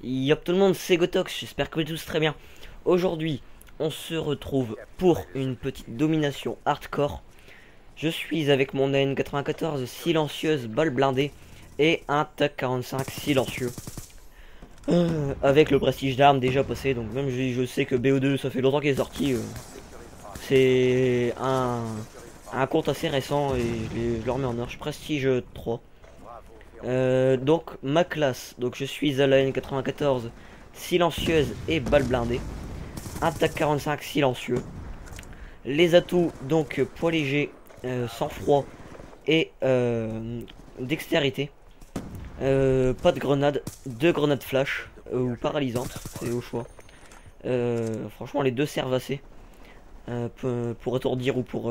Yop tout le monde, c'est Gotox, j'espère que vous êtes tous très bien. Aujourd'hui, on se retrouve pour une petite domination hardcore. Je suis avec mon N94 silencieuse balle blindée et un TAC 45 silencieux. Avec le prestige d'armes déjà passé, donc même je sais que BO2 ça fait longtemps qu'il est sorti. C'est un compte assez récent et je le remets en or, je suis prestige 3. Donc ma classe, donc je suis à la N94 silencieuse et balle blindée, un TAC 45 silencieux. Les atouts donc poids léger, sang-froid et dextérité. Pas de grenade, deux grenades flash ou paralysantes, c'est au choix. Franchement les deux servent assez pour étourdir ou pour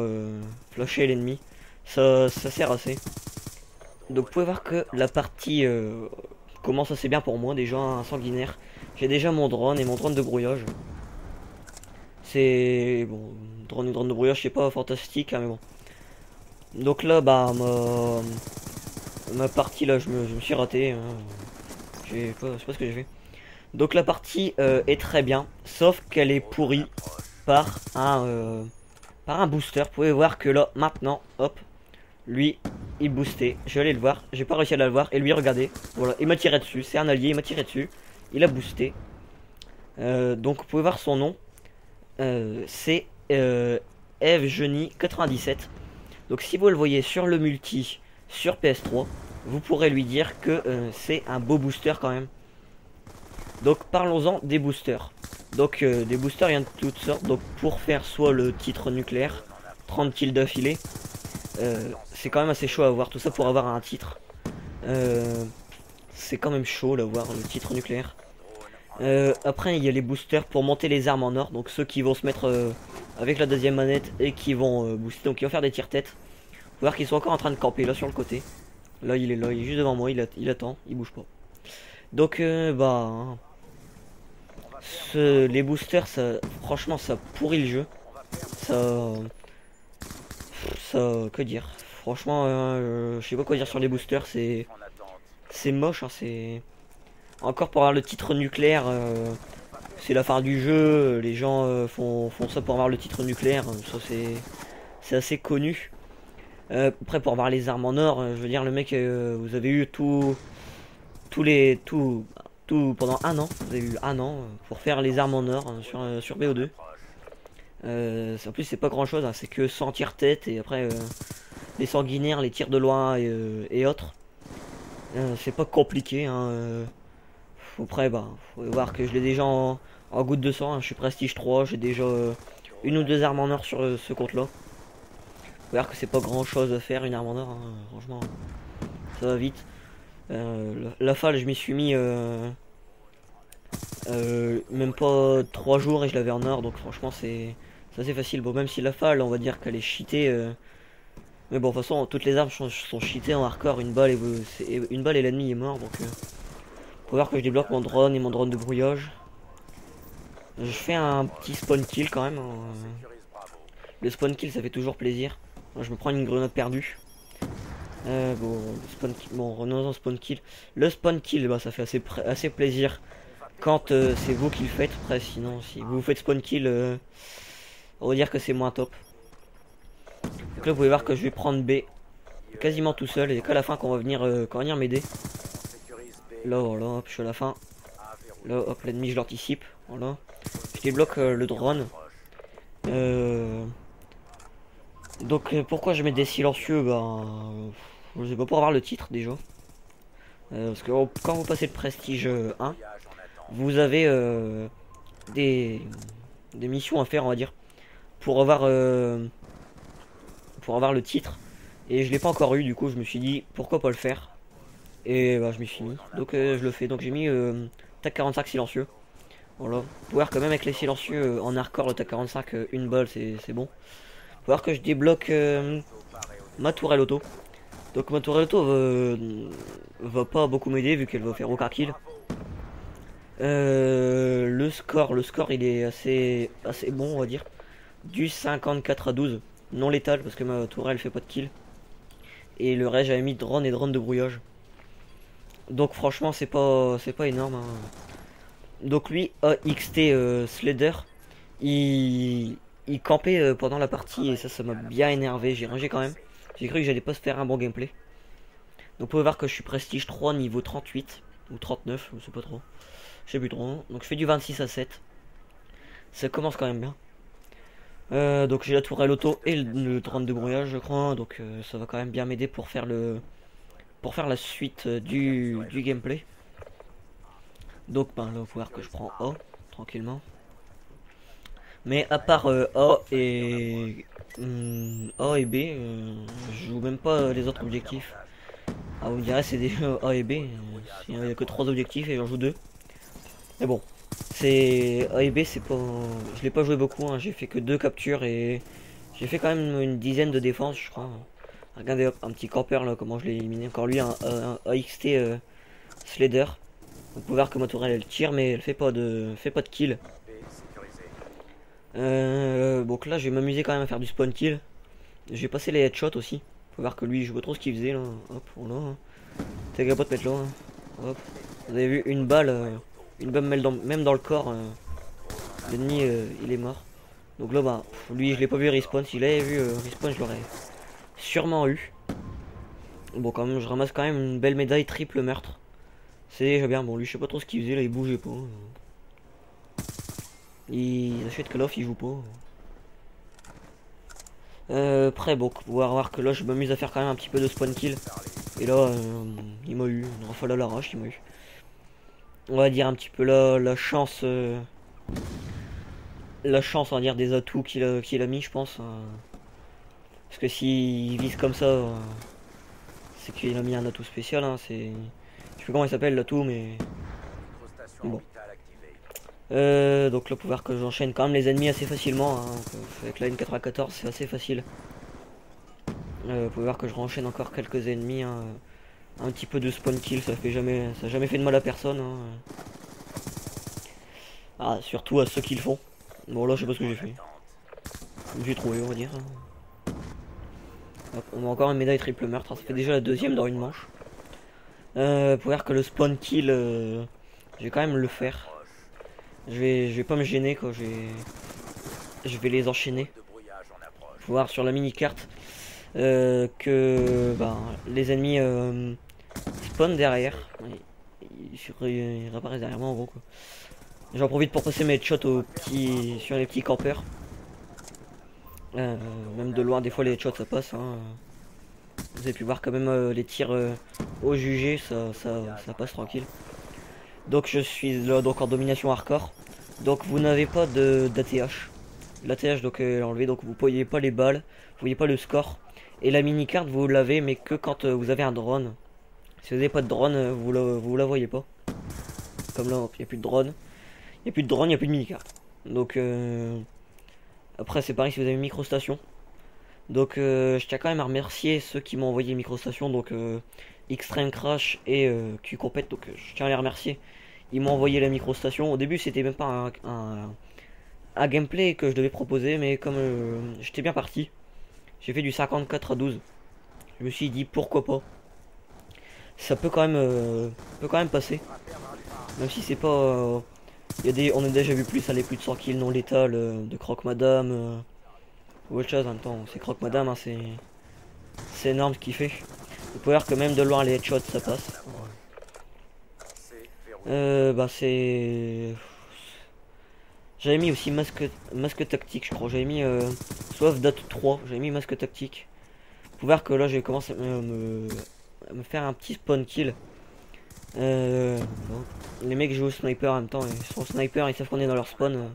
flasher l'ennemi. Ça sert assez. Donc vous pouvez voir que la partie commence assez bien pour moi, déjà un sanguinaire. J'ai déjà mon drone et mon drone de brouillage. C'est bon, drone de brouillage c'est pas fantastique hein, mais bon. Donc là bah ma partie là je me suis raté. Hein. Je sais pas ce que j'ai fait. Donc la partie est très bien, sauf qu'elle est pourrie par un booster. Vous pouvez voir que là maintenant, hop, lui il boostait, je vais aller le voir, j'ai pas réussi à le voir, et lui regardez, voilà, il m'a tiré dessus, c'est un allié, il m'a tiré dessus, il a boosté. Donc vous pouvez voir son nom, c'est Eve Genie 97. Donc si vous le voyez sur le multi, sur PS3, vous pourrez lui dire que c'est un beau booster quand même. Donc parlons-en des boosters. Donc des boosters il y en a de toutes sortes, donc pour faire soit le titre nucléaire, 30 kills d'affilée, c'est quand même assez chaud à avoir, tout ça pour avoir un titre. C'est quand même chaud d'avoir le titre nucléaire. Après il y a les boosters pour monter les armes en or, donc ceux qui vont se mettre avec la deuxième manette et qui vont booster, donc ils vont faire des tire-têtes. Faut voir qu'ils sont encore en train de camper là sur le côté. Là il est juste devant moi, il attend, il bouge pas. Donc les boosters, franchement ça pourrit le jeu. Ça, que dire. Franchement, je sais pas quoi dire sur les boosters, c'est moche, hein, c'est encore pour avoir le titre nucléaire, c'est la fin du jeu. Les gens font ça pour avoir le titre nucléaire, ça c'est assez connu. Après pour avoir les armes en or, je veux dire le mec, vous avez eu tout pendant un an, vous avez eu un an pour faire les armes en or sur BO2. En plus c'est pas grand chose, hein, c'est que 100 tirs tête et après les sanguinaires, les tirs de loin et autres. C'est pas compliqué. Hein, après bah faut voir que je l'ai déjà en goutte de sang. Hein, je suis prestige 3, j'ai déjà une ou deux armes en or sur ce compte là. Faut voir que c'est pas grand chose à faire une arme en or. Hein, franchement ça va vite. La falle je m'y suis mis même pas 3 jours et je l'avais en or, donc franchement c'est assez facile. Bon même si la falle on va dire qu'elle est cheatée, mais bon de toute façon toutes les armes sont cheatées en hardcore, une balle et l'ennemi est mort, donc faut voir que je débloque mon drone et mon drone de brouillage. Je fais un petit spawn kill quand même, hein. Le spawn kill ça fait toujours plaisir. Moi, je me prends une grenade perdue. Bon, le spawn kill, bon renonçons spawn kill. Le spawn kill bah, ça fait assez plaisir quand c'est vous qui le faites. Après sinon si vous faites spawn kill, on va dire que c'est moins top. Donc là vous pouvez voir que je vais prendre B quasiment tout seul et qu'à la fin qu'on va venir m'aider. Là voilà, hop, je suis à la fin. Là hop, l'ennemi je l'anticipe. Voilà. Je débloque le drone. Donc pourquoi je mets des silencieux, ben je sais pas, pour avoir le titre déjà. Parce que quand vous passez le prestige 1, vous avez des missions à faire on va dire pour avoir le titre, et je l'ai pas encore eu, du coup je me suis dit pourquoi pas le faire, et bah je m'y suis mis, donc je le fais. Donc j'ai mis TAC 45 silencieux, voilà. Vous pouvez voir que même avec les silencieux en hardcore, le TAC 45 une balle c'est bon. Faut voir que je débloque ma tourelle auto. Donc ma tourelle auto va pas beaucoup m'aider vu qu'elle va faire aucun kill. Le score il est assez bon on va dire, du 54-12 non létal parce que ma tourelle fait pas de kill, et le reste j'avais mis drone et drone de brouillage. Donc franchement c'est pas énorme, hein. Donc lui, AXT Slider, il campait pendant la partie et ça m'a bien énervé. J'ai rangé quand même. J'ai cru que j'allais pas se faire un bon gameplay. Donc vous pouvez voir que je suis prestige 3 niveau 38 ou 39, je sais pas trop. Je sais plus trop. Donc je fais du 26 à 7. Ça commence quand même bien. Donc j'ai la tourelle auto et le 32 brouillage je crois. Donc ça va quand même bien m'aider pour faire la suite du gameplay. Donc ben, là, il faut voir que je prends A tranquillement. Mais à part A et B, je joue même pas les autres objectifs. Ah, vous me direz, c'est des A et B. Il n'y a que 3 objectifs et j'en joue 2. Mais bon, c'est A et B, c'est pas. Je l'ai pas joué beaucoup, hein. J'ai fait que 2 captures et j'ai fait quand même une dizaine de défenses, je crois. Regardez hop, un petit campeur là, comment je l'ai éliminé. Encore lui, un AXT Slider. Vous pouvez voir que ma tourelle elle tire, mais elle fait pas de kill. Donc là, je vais m'amuser quand même à faire du spawn kill. Je vais passer les headshots aussi. Faut voir que lui, je vois trop ce qu'il faisait là. Hop, voilà. T'es capable de mettre là. Hop. Vous avez vu une balle même dans le corps. L'ennemi, il est mort. Donc là, bah, lui, je l'ai pas vu respawn. S'il avait vu respawn, je l'aurais sûrement eu. Bon, quand même, je ramasse quand même une belle médaille triple meurtre. C'est déjà bien. Bon, lui, je sais pas trop ce qu'il faisait là. Il bougeait pas. Il achète Call of, il joue pas. Après, bon, on va voir que là, je m'amuse à faire quand même un petit peu de spawn kill. Et là, il m'a eu. Une rafale à l'arrache, il m'a eu. On va dire un petit peu là, la chance, on va dire, des atouts qu'il a mis, je pense. Parce que s'il vise comme ça, c'est qu'il a mis un atout spécial. Hein, je sais plus comment il s'appelle l'atout, mais bon. Donc là, pour voir que j'enchaîne quand même les ennemis assez facilement. Hein, avec la N94, c'est assez facile. Vous pouvez voir que je renchaîne encore quelques ennemis. Hein, un petit peu de spawn kill, ça a jamais fait de mal à personne. Hein. Ah, surtout à ceux qui le font. Bon, là, je sais pas ce que j'ai fait. J'ai trouvé, on va dire. Hop, on a encore une médaille triple meurtre. Ça fait déjà la deuxième dans une manche. Pour voir que le spawn kill, je vais quand même le faire. Je vais pas me gêner quand je vais les enchaîner. Faut voir sur la mini carte que ben, les ennemis spawn derrière. Ils réapparaissent derrière moi en gros quoi. J'en profite pour passer mes headshots sur les petits campeurs. Même de loin des fois les headshots ça passe. Hein. Vous avez pu voir quand même les tirs au jugé, ça passe tranquille. Donc je suis là donc en domination hardcore. Donc vous n'avez pas d'ATH. L'ATH donc est enlevé, donc vous voyez pas les balles, vous voyez pas le score. Et la mini carte vous l'avez mais que quand vous avez un drone. Si vous n'avez pas de drone, vous la voyez pas. Comme là, il n'y a plus de drone. Il n'y a plus de drone, il n'y a plus de mini carte. Donc après c'est pareil si vous avez une microstation. Donc je tiens quand même à remercier ceux qui m'ont envoyé une microstation. Donc Extreme Crash et Q-Compet. Donc je tiens à les remercier. Ils m'ont envoyé la microstation. Au début c'était même pas un gameplay que je devais proposer. Mais comme j'étais bien parti. J'ai fait du 54 à 12. Je me suis dit pourquoi pas. Ça peut quand même passer. Même si c'est pas... on a déjà vu plus, ça les plus de 100 kills non létales de Croque Madame. Ou autre chose en même temps. C'est Croque Madame, hein, c'est énorme ce qu'il fait. Vous pouvez voir que même de loin les headshots ça passe. Bah c'est... J'avais mis aussi masque tactique je crois. J'avais mis soif date 3. J'avais mis masque tactique. Vous pouvez voir que là j'ai commencé à me faire un petit spawn kill. Bon. Les mecs jouent au sniper en même temps. Ils sont sniper, ils savent qu'on est dans leur spawn.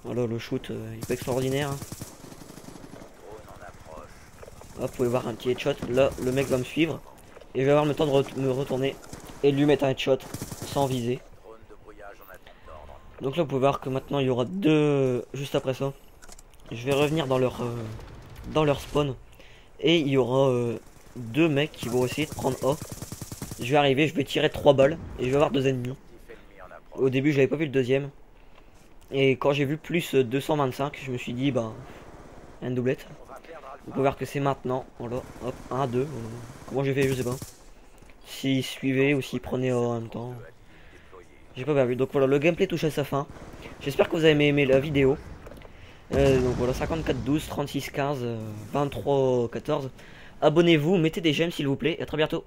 Voilà le shoot il est pas extraordinaire. Hein. Hop, vous pouvez voir un petit headshot. Là le mec va me suivre. Et je vais avoir le temps de me retourner et de lui mettre un headshot sans viser. Donc là vous pouvez voir que maintenant il y aura deux. Juste après ça, je vais revenir dans leur spawn. Et il y aura deux mecs qui vont essayer de prendre A. Je vais arriver, je vais tirer 3 balles et je vais avoir 2 ennemis. Au début j'avais pas vu le deuxième. Et quand j'ai vu plus 225, je me suis dit bah une doublette. Vous pouvez voir que c'est maintenant. Voilà, hop, 1, 2. Comment j'ai fait, je sais pas. S'il suivait ou s'il prenait en même temps. J'ai pas bien vu. Donc voilà, le gameplay touche à sa fin. J'espère que vous avez aimé la vidéo. Donc voilà, 54-12, 36-15, 23-14. Abonnez-vous, mettez des j'aime s'il vous plaît. Et à très bientôt.